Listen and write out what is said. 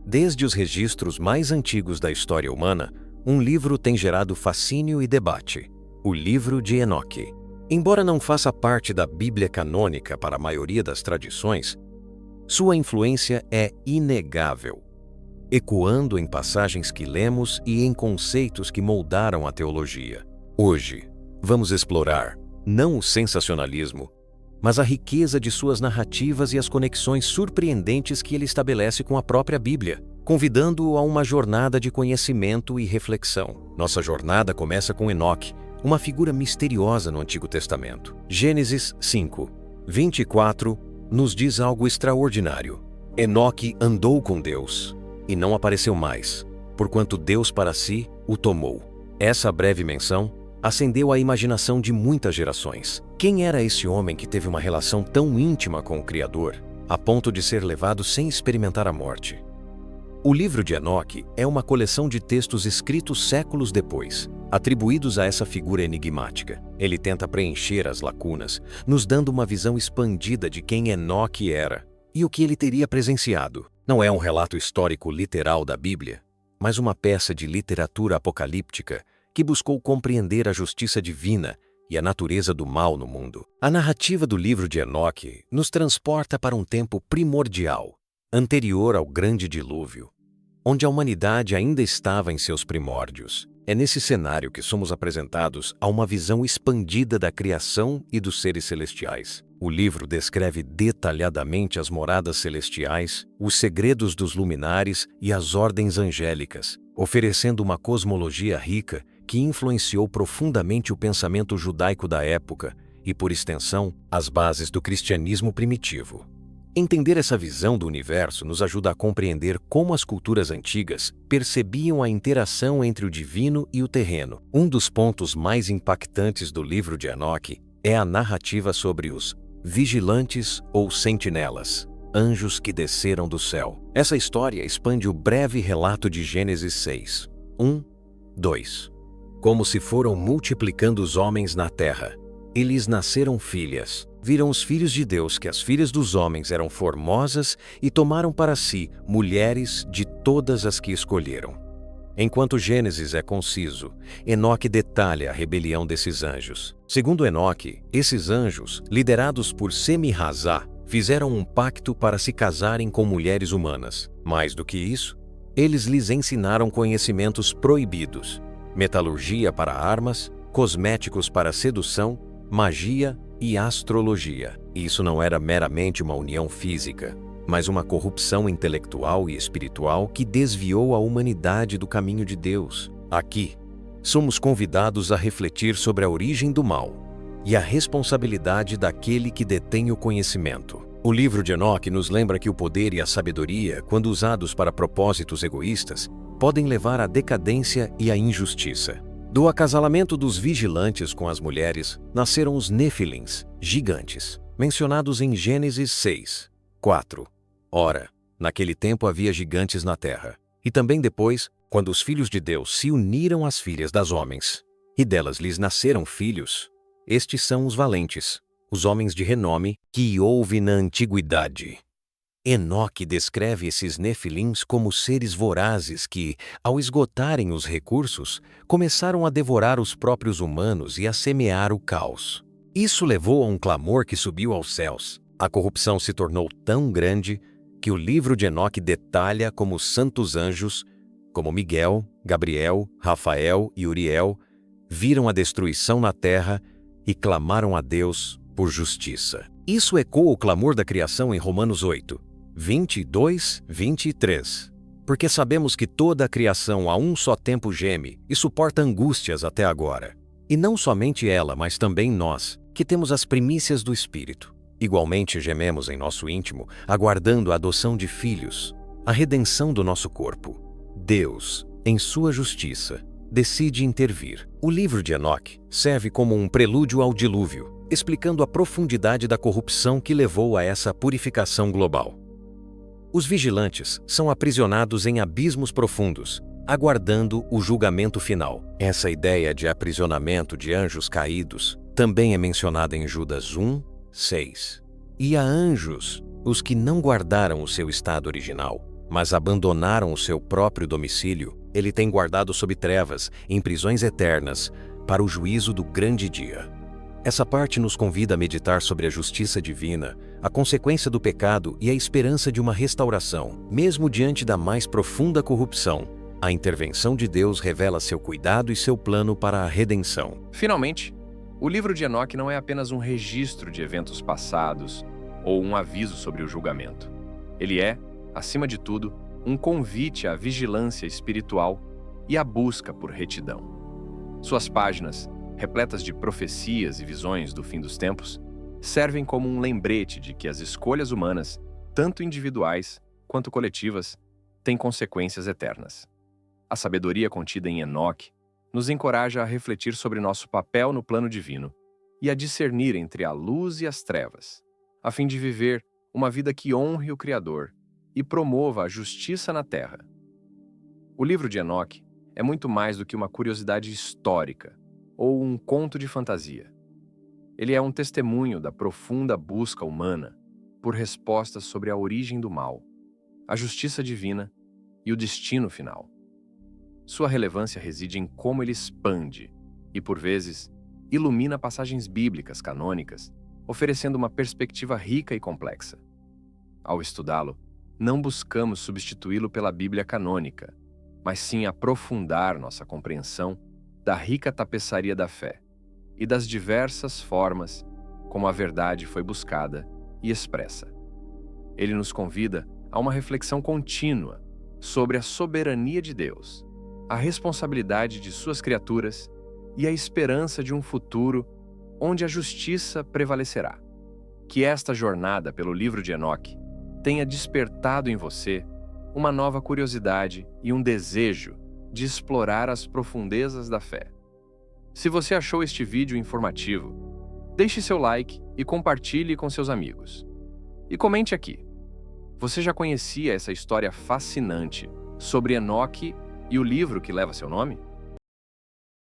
Desde os registros mais antigos da história humana, um livro tem gerado fascínio e debate: o Livro de Enoque. Embora não faça parte da Bíblia canônica para a maioria das tradições, sua influência é inegável, ecoando em passagens que lemos e em conceitos que moldaram a teologia. Hoje, vamos explorar, não o sensacionalismo, mas a riqueza de suas narrativas e as conexões surpreendentes que ele estabelece com a própria Bíblia, convidando-o a uma jornada de conhecimento e reflexão. Nossa jornada começa com Enoque, uma figura misteriosa no Antigo Testamento. Gênesis 5, 24 nos diz algo extraordinário. Enoque andou com Deus e não apareceu mais, porquanto Deus para si o tomou. Essa breve menção acendeu a imaginação de muitas gerações. Quem era esse homem que teve uma relação tão íntima com o Criador, a ponto de ser levado sem experimentar a morte? O livro de Enoque é uma coleção de textos escritos séculos depois, atribuídos a essa figura enigmática. Ele tenta preencher as lacunas, nos dando uma visão expandida de quem Enoque era e o que ele teria presenciado. Não é um relato histórico literal da Bíblia, mas uma peça de literatura apocalíptica que buscou compreender a justiça divina e a natureza do mal no mundo. A narrativa do livro de Enoque nos transporta para um tempo primordial, anterior ao grande dilúvio, onde a humanidade ainda estava em seus primórdios. É nesse cenário que somos apresentados a uma visão expandida da criação e dos seres celestiais. O livro descreve detalhadamente as moradas celestiais, os segredos dos luminares e as ordens angélicas, oferecendo uma cosmologia rica que influenciou profundamente o pensamento judaico da época e, por extensão, as bases do cristianismo primitivo. Entender essa visão do universo nos ajuda a compreender como as culturas antigas percebiam a interação entre o divino e o terreno. Um dos pontos mais impactantes do livro de Enoque é a narrativa sobre os vigilantes ou sentinelas, anjos que desceram do céu. Essa história expande o breve relato de Gênesis 6, 1, 2. Como se foram multiplicando os homens na terra, e lhes nasceram filhas. Viram os filhos de Deus que as filhas dos homens eram formosas e tomaram para si mulheres de todas as que escolheram. Enquanto Gênesis é conciso, Enoque detalha a rebelião desses anjos. Segundo Enoque, esses anjos, liderados por Semi-Razá, fizeram um pacto para se casarem com mulheres humanas. Mais do que isso, eles lhes ensinaram conhecimentos proibidos: metalurgia para armas, cosméticos para sedução, magia e astrologia. Isso não era meramente uma união física, mas uma corrupção intelectual e espiritual que desviou a humanidade do caminho de Deus. Aqui, somos convidados a refletir sobre a origem do mal e a responsabilidade daquele que detém o conhecimento. O livro de Enoque nos lembra que o poder e a sabedoria, quando usados para propósitos egoístas, podem levar à decadência e à injustiça. Do acasalamento dos vigilantes com as mulheres, nasceram os Nefilins, gigantes, mencionados em Gênesis 6, 4. Ora, naquele tempo havia gigantes na terra, e também depois, quando os filhos de Deus se uniram às filhas das homens, e delas lhes nasceram filhos, estes são os valentes, os homens de renome que houve na antiguidade. Enoque descreve esses nefilins como seres vorazes que, ao esgotarem os recursos, começaram a devorar os próprios humanos e a semear o caos. Isso levou a um clamor que subiu aos céus. A corrupção se tornou tão grande que o livro de Enoque detalha como os santos anjos, como Miguel, Gabriel, Rafael e Uriel, viram a destruição na terra e clamaram a Deus por justiça. Isso ecoa o clamor da criação em Romanos 8. 22, 23. Porque sabemos que toda a criação a um só tempo geme e suporta angústias até agora. E não somente ela, mas também nós, que temos as primícias do Espírito. Igualmente gememos em nosso íntimo, aguardando a adoção de filhos, a redenção do nosso corpo. Deus, em sua justiça, decide intervir. O livro de Enoque serve como um prelúdio ao dilúvio, explicando a profundidade da corrupção que levou a essa purificação global. Os vigilantes são aprisionados em abismos profundos, aguardando o julgamento final. Essa ideia de aprisionamento de anjos caídos também é mencionada em Judas 1, 6. E a anjos, os que não guardaram o seu estado original, mas abandonaram o seu próprio domicílio, ele tem guardado sob trevas, em prisões eternas, para o juízo do grande dia. Essa parte nos convida a meditar sobre a justiça divina, a consequência do pecado e a esperança de uma restauração. Mesmo diante da mais profunda corrupção, a intervenção de Deus revela seu cuidado e seu plano para a redenção. Finalmente, o livro de Enoque não é apenas um registro de eventos passados ou um aviso sobre o julgamento. Ele é, acima de tudo, um convite à vigilância espiritual e à busca por retidão. Suas páginas, repletas de profecias e visões do fim dos tempos, servem como um lembrete de que as escolhas humanas, tanto individuais quanto coletivas, têm consequências eternas. A sabedoria contida em Enoque nos encoraja a refletir sobre nosso papel no plano divino e a discernir entre a luz e as trevas, a fim de viver uma vida que honre o Criador e promova a justiça na terra. O livro de Enoque é muito mais do que uma curiosidade histórica ou um conto de fantasia. Ele é um testemunho da profunda busca humana por respostas sobre a origem do mal, a justiça divina e o destino final. Sua relevância reside em como ele expande e, por vezes, ilumina passagens bíblicas canônicas, oferecendo uma perspectiva rica e complexa. Ao estudá-lo, não buscamos substituí-lo pela Bíblia canônica, mas sim aprofundar nossa compreensão da rica tapeçaria da fé e das diversas formas como a verdade foi buscada e expressa. Ele nos convida a uma reflexão contínua sobre a soberania de Deus, a responsabilidade de suas criaturas e a esperança de um futuro onde a justiça prevalecerá. Que esta jornada pelo livro de Enoque tenha despertado em você uma nova curiosidade e um desejo de explorar as profundezas da fé. Se você achou este vídeo informativo, deixe seu like e compartilhe com seus amigos. E comente aqui. Você já conhecia essa história fascinante sobre Enoque e o livro que leva seu nome?